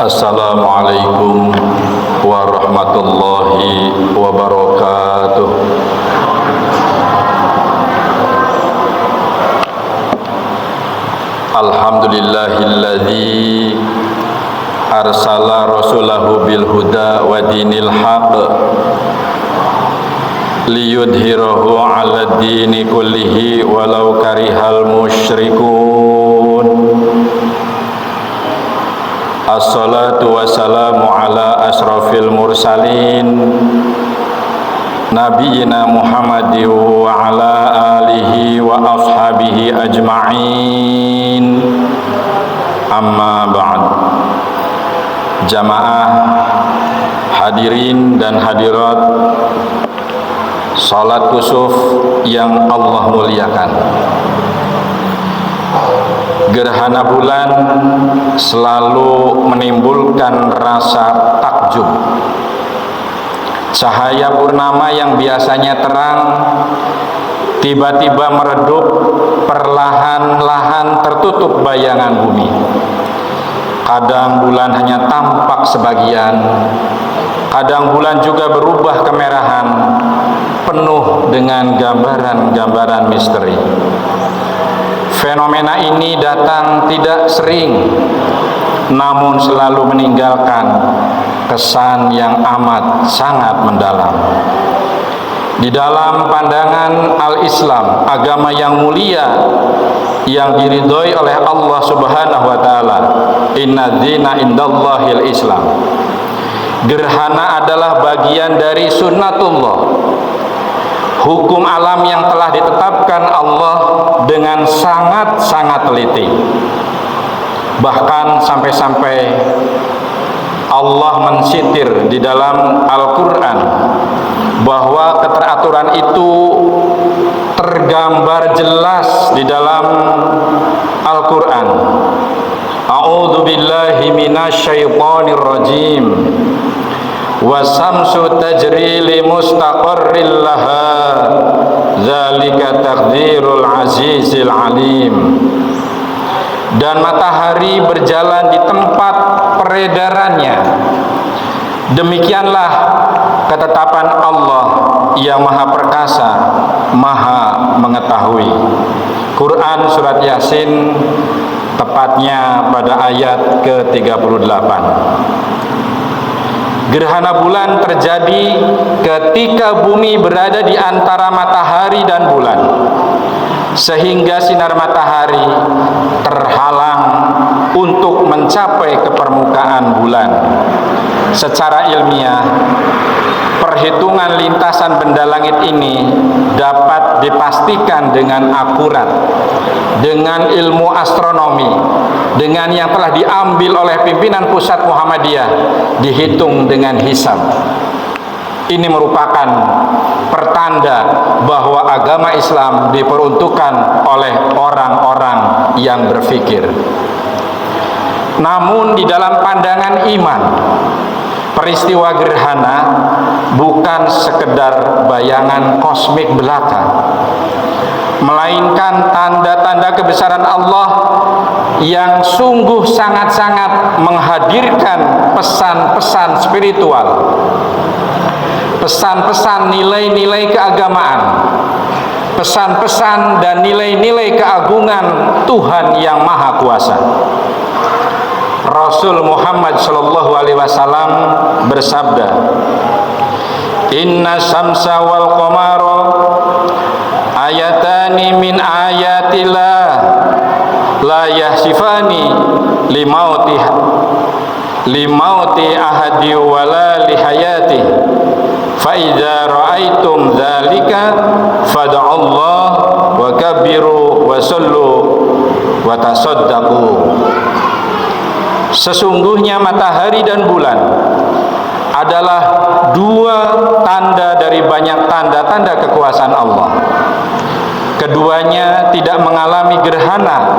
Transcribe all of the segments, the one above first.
Assalamualaikum warahmatullahi wabarakatuh. Alhamdulillahilladzi arsala rasulahu bil huda wa dinil haq liyudhhirahu 'ala dini kullihi walau karihal musyrikun. Assalatu wassalamu ala asrafil mursalin nabiyina Muhammadin wa ala alihi wa ashabihi ajma'in. Amma ba'd. Jamaah hadirin dan hadirat salat kusuf yang Allah muliakan, gerhana bulan selalu menimbulkan rasa takjub. Cahaya purnama yang biasanya terang tiba-tiba meredup, perlahan-lahan tertutup bayangan bumi. Kadang bulan hanya tampak sebagian, kadang bulan juga berubah kemerahan, penuh dengan gambaran-gambaran misteri. Fenomena ini datang tidak sering, namun selalu meninggalkan kesan yang amat sangat mendalam. Di dalam pandangan al-Islam, agama yang mulia yang diridhoi oleh Allah Subhanahu wa taala, inna dzina indallahil Islam. Gerhana adalah bagian dari sunnatullah, hukum alam yang telah ditetapkan Allah dengan sangat-sangat teliti. Bahkan sampai-sampai Allah mensitir di dalam Al-Quran bahwa keteraturan itu tergambar jelas di dalam Al-Quran. A'udzu billahi minasyaitonir rajim. Wasamsu tajri li mustaqarril laha dzalika taqdirul azizil alim. Dan matahari berjalan di tempat peredarannya. Demikianlah ketetapan Allah yang maha perkasa, maha mengetahui. Quran surat Yasin, tepatnya pada ayat ke-38. Gerhana bulan terjadi ketika bumi berada di antara matahari dan bulan, sehingga sinar matahari terhalang untuk mencapai ke permukaan bulan. Secara ilmiah, perhitungan lintasan benda langit ini dapat dipastikan dengan akurat dengan ilmu astronomi, dengan yang telah diambil oleh pimpinan pusat Muhammadiyah, dihitung dengan hisab. Ini merupakan pertanda bahwa agama Islam diperuntukkan oleh orang-orang yang berfikir. Namun di dalam pandangan iman, peristiwa gerhana bukan sekedar bayangan kosmik belaka, melainkan tanda-tanda kebesaran Allah yang sungguh sangat-sangat menghadirkan pesan-pesan spiritual, pesan-pesan nilai-nilai keagamaan, pesan-pesan dan nilai-nilai keagungan Tuhan yang Maha Kuasa. Rasul Muhammad sallallahu alaihi wasallam bersabda, "Inna syamsa wal qamara ayatani min ayatillah la yahsifani limauti ahadi wala lihayati fa idza ra'aitum dzalika fad'allah wa kabbiru wa sallu wa tasaddaqu." Sesungguhnya matahari dan bulan adalah dua tanda dari banyak tanda-tanda kekuasaan Allah. Keduanya tidak mengalami gerhana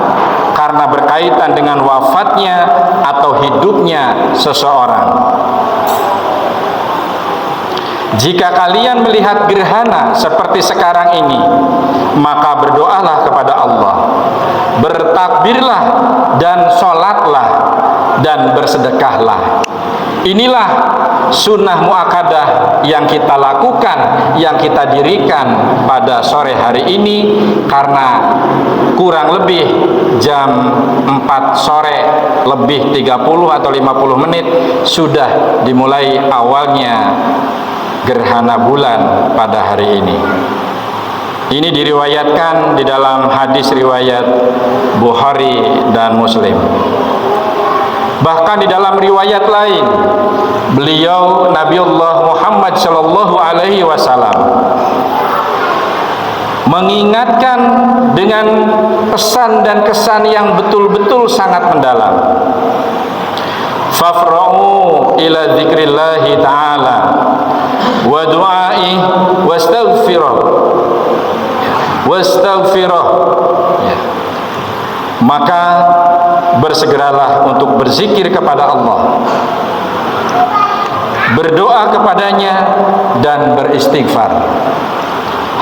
karena berkaitan dengan wafatnya atau hidupnya seseorang. Jika kalian melihat gerhana seperti sekarang ini, maka berdoalah kepada Allah, bertakbirlah dan sholatlah, dan bersedekahlah. Inilah sunnah muakkadah yang kita lakukan, yang kita dirikan pada sore hari ini, karena kurang lebih jam 4 sore lebih 30 atau 50 menit sudah dimulai awalnya gerhana bulan pada hari ini. Ini diriwayatkan di dalam hadis riwayat Bukhari dan Muslim. Bahkan di dalam riwayat lain, beliau Nabiullah Muhammad sallallahu alaihi wasallam mengingatkan dengan pesan dan kesan yang betul-betul sangat mendalam. Fafra'u ila dzikrillahi ta'ala wa du'ai wastaghfirah. Maka bersegeralah untuk berzikir kepada Allah, berdoa kepadanya dan beristighfar.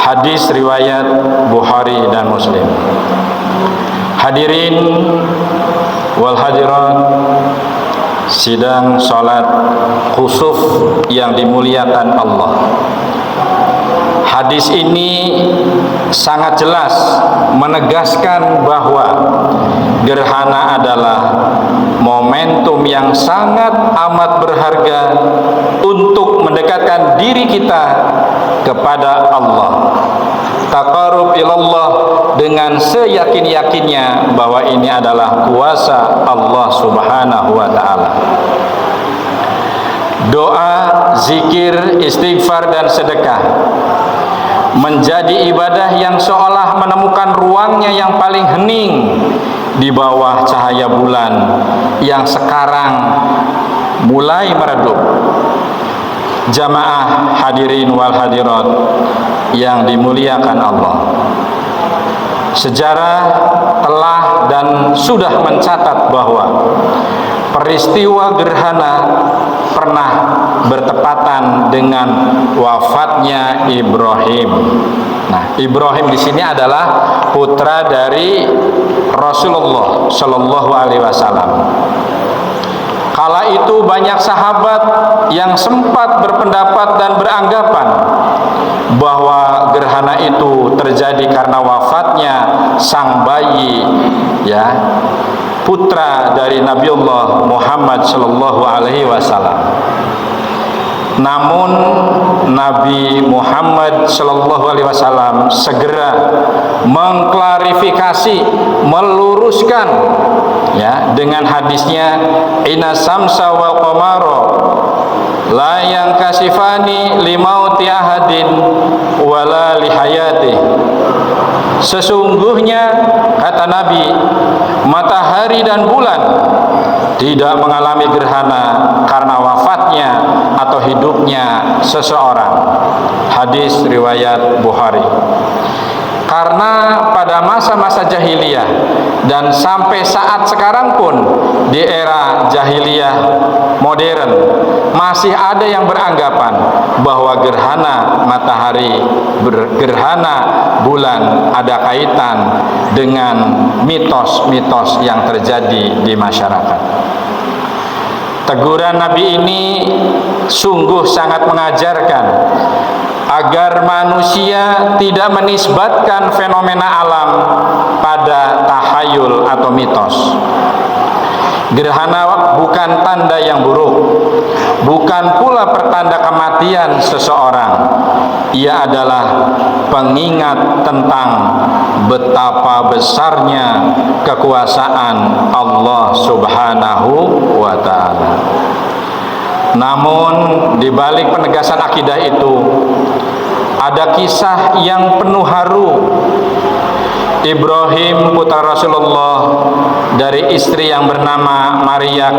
Hadis riwayat Bukhari dan Muslim. Hadirin wal hadirat, sidang salat khusuf yang dimuliakan Allah. Hadis ini sangat jelas menegaskan bahwa gerhana adalah momentum yang sangat amat berharga untuk mendekatkan diri kita kepada Allah. Taqarrub ilallah dengan seyakin-yakinnya bahwa ini adalah kuasa Allah Subhanahu wa taala. Doa, zikir, istighfar dan sedekah menjadi ibadah yang seolah menemukan ruangnya yang paling hening di bawah cahaya bulan yang sekarang mulai meredup. Jamaah hadirin wal hadirat yang dimuliakan Allah, sejarah telah dan sudah mencatat bahwa peristiwa gerhana pernah bertepatan dengan wafatnya Ibrahim. Nah, Ibrahim di sini adalah putra dari Rasulullah Shallallahu Alaihi Wasallam. Kala itu banyak sahabat yang sempat berpendapat dan beranggapan bahwa gerhana itu terjadi karena wafatnya sang bayi, ya, putra dari Nabiullah Muhammad Shallallahu Alaihi Wasallam. Namun Nabi Muhammad Shallallahu Alaihi Wasallam segera mengklarifikasi, meluruskan, ya, dengan hadisnya inna samsa wal qamara la yang kasifani limauti ahadin wala lihayati. Sesungguhnya, kata Nabi, matahari dan bulan tidak mengalami gerhana karena wafatnya atau hidupnya seseorang. Hadis riwayat Bukhari. Karena pada masa-masa jahiliyah dan sampai saat sekarang pun di era jahiliyah modern masih ada yang beranggapan bahwa gerhana matahari, gerhana bulan ada kaitan dengan mitos-mitos yang terjadi di masyarakat. Teguran Nabi ini sungguh sangat mengajarkan agar manusia tidak menisbatkan fenomena alam pada tahayul atau mitos. Gerhana bukan tanda yang buruk, bukan pula pertanda kematian seseorang. Ia adalah pengingat tentang betapa besarnya kekuasaan Allah Subhanahu wa ta'ala. Namun di balik penegasan akidah itu ada kisah yang penuh haru. Ibrahim putra Rasulullah dari istri yang bernama Maria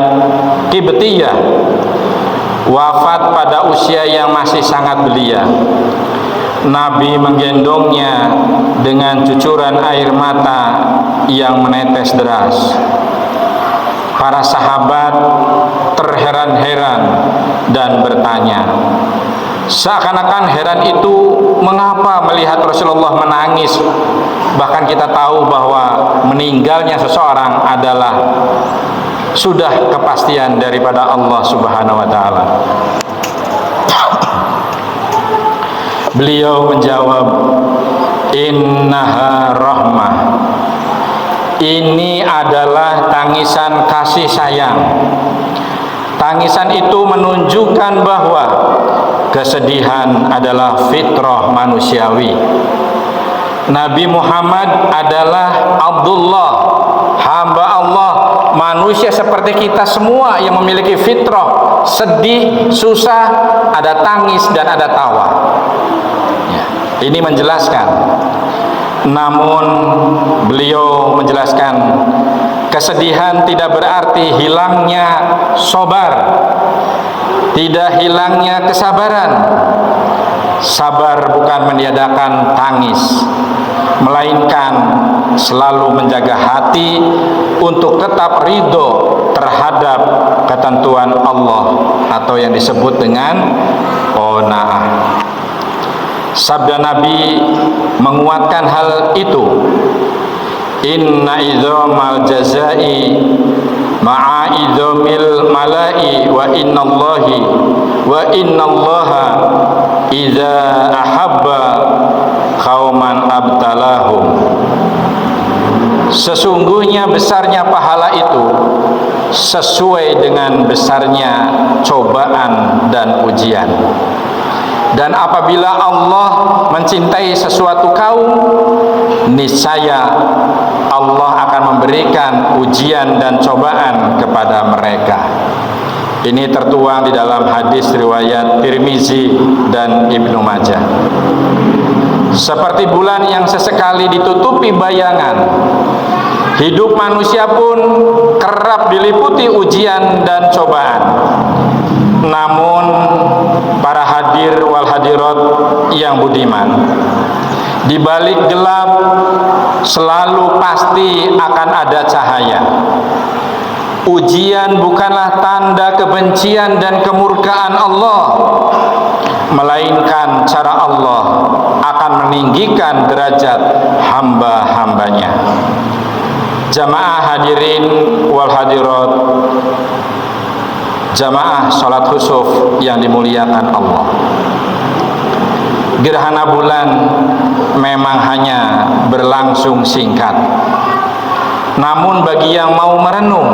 Qibtiyah wafat pada usia yang masih sangat belia. Nabi menggendongnya dengan cucuran air mata yang menetes deras. Para sahabat terheran-heran dan bertanya, seakan-akan heran itu mengapa melihat Rasulullah menangis. Bahkan kita tahu bahwa meninggalnya seseorang adalah sudah kepastian daripada Allah Subhanahu wa taala. Beliau menjawab, innaha rahmah. Ini adalah tangisan kasih sayang. Tangisan itu menunjukkan bahwa kesedihan adalah fitrah manusiawi. Nabi Muhammad adalah Abdullah, hamba Allah, manusia seperti kita semua yang memiliki fitrah, sedih, susah, ada tangis dan ada tawa. Ini menjelaskan. Namun beliau menjelaskan, kesedihan tidak berarti hilangnya sabar, tidak hilangnya kesabaran. Sabar bukan meniadakan tangis, melainkan selalu menjaga hati untuk tetap ridho terhadap ketentuan Allah atau yang disebut dengan qanaah. Sabda Nabi menguatkan hal itu. Inna idzamal jazai ma'a idzamil malai wa innallaha idza ahabba qauman abtalahum. Sesungguhnya besarnya pahala itu sesuai dengan besarnya cobaan dan ujian. Dan apabila Allah mencintai sesuatu kaum, niscaya Allah akan memberikan ujian dan cobaan kepada mereka. Ini tertuang di dalam hadis riwayat Tirmizi dan Ibnu Majah. Seperti bulan yang sesekali ditutupi bayangan, hidup manusia pun kerap diliputi ujian dan cobaan. Namun para hadir wal hadirat yang budiman, di balik gelap selalu pasti akan ada cahaya. Ujian bukanlah tanda kebencian dan kemurkaan Allah, melainkan cara Allah akan meninggikan derajat hamba-hambanya. Jamaah hadirin wal hadirat, jamaah sholat khusuf yang dimuliakan Allah. Gerhana bulan memang hanya berlangsung singkat. Namun bagi yang mau merenung,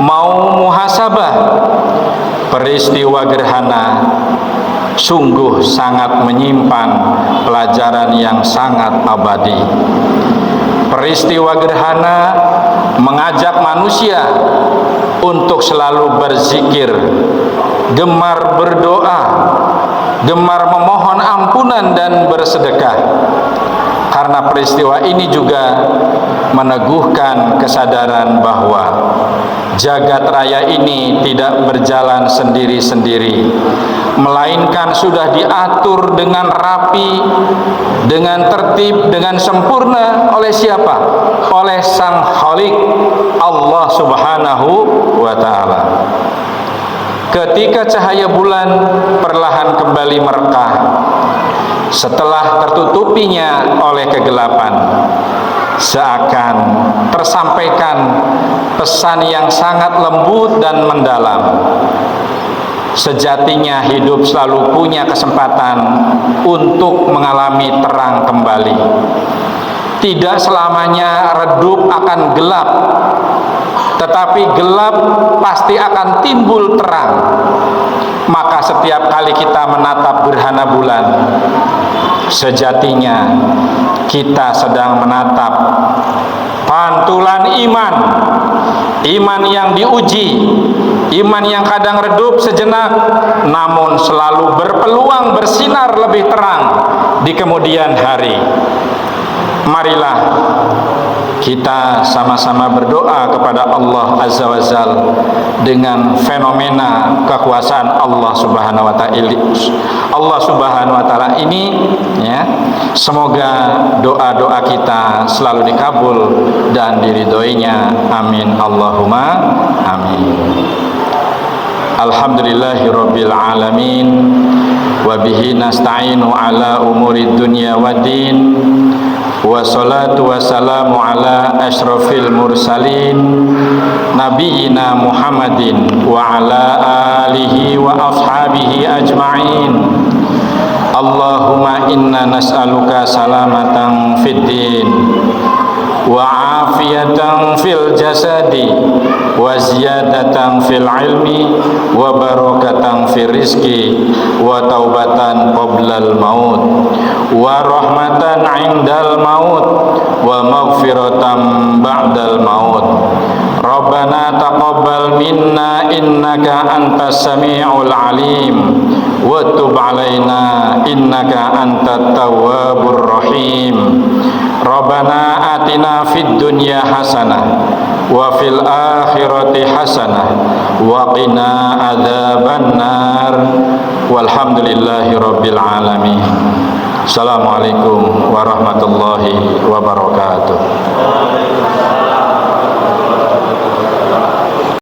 mau muhasabah, peristiwa gerhana sungguh sangat menyimpan pelajaran yang sangat abadi. Peristiwa gerhana mengajak manusia untuk selalu berzikir, gemar berdoa, gemar memohon ampunan dan bersedekah. Karena peristiwa ini juga meneguhkan kesadaran bahwa jagat raya ini tidak berjalan sendiri-sendiri, melainkan sudah diatur dengan rapi, dengan tertib, dengan sempurna oleh siapa? Oleh Sang Khalik, Allah Subhanahu wa ta'ala. Ketika cahaya bulan perlahan kembali merekah setelah tertutupinya oleh kegelapan, seakan tersampaikan pesan yang sangat lembut dan mendalam. Sejatinya hidup selalu punya kesempatan untuk mengalami terang kembali. Tidak selamanya redup akan gelap, tetapi gelap pasti akan timbul terang. Maka setiap kali kita menatap gerhana bulan, sejatinya kita sedang menatap pantulan iman. Iman yang diuji, iman yang kadang redup sejenak, namun selalu berpeluang bersinar lebih terang di kemudian hari. Marilah kita sama-sama berdoa kepada Allah Azza wa Jalla dengan fenomena kekuasaan Allah Subhanahu wa taala ini, ya. Semoga doa-doa kita selalu dikabul dan diridhoinya. Amin Allahumma amin. Alhamdulillahirabbil alamin wa bihi nasta'inu ala umuri dunya waddin. wassalatu wassalamu ala asyrafil mursalin nabiyyina Muhammadin wa ala alihi wa ashabihi ajma'in. Allahumma inna nas'aluka salamatan fid din wa afiyatan fil jasadi wa ziyadatan fil ilmi wa barakatan fil rizki wa taubatan qoblal maut wa rahmatan indal maut wa maghfiratan ba'dal maut. Rabbana taqabbal minna innaka antas sami'ul alim wa tub alaina innaka antat tawwabur rahim. Rabbana atina fid dunya hasanah wa fil akhirati hasanah wa qina adzaban nar. Walhamdulillahi rabbil alamin. Assalamualaikum warahmatullahi wabarakatuh.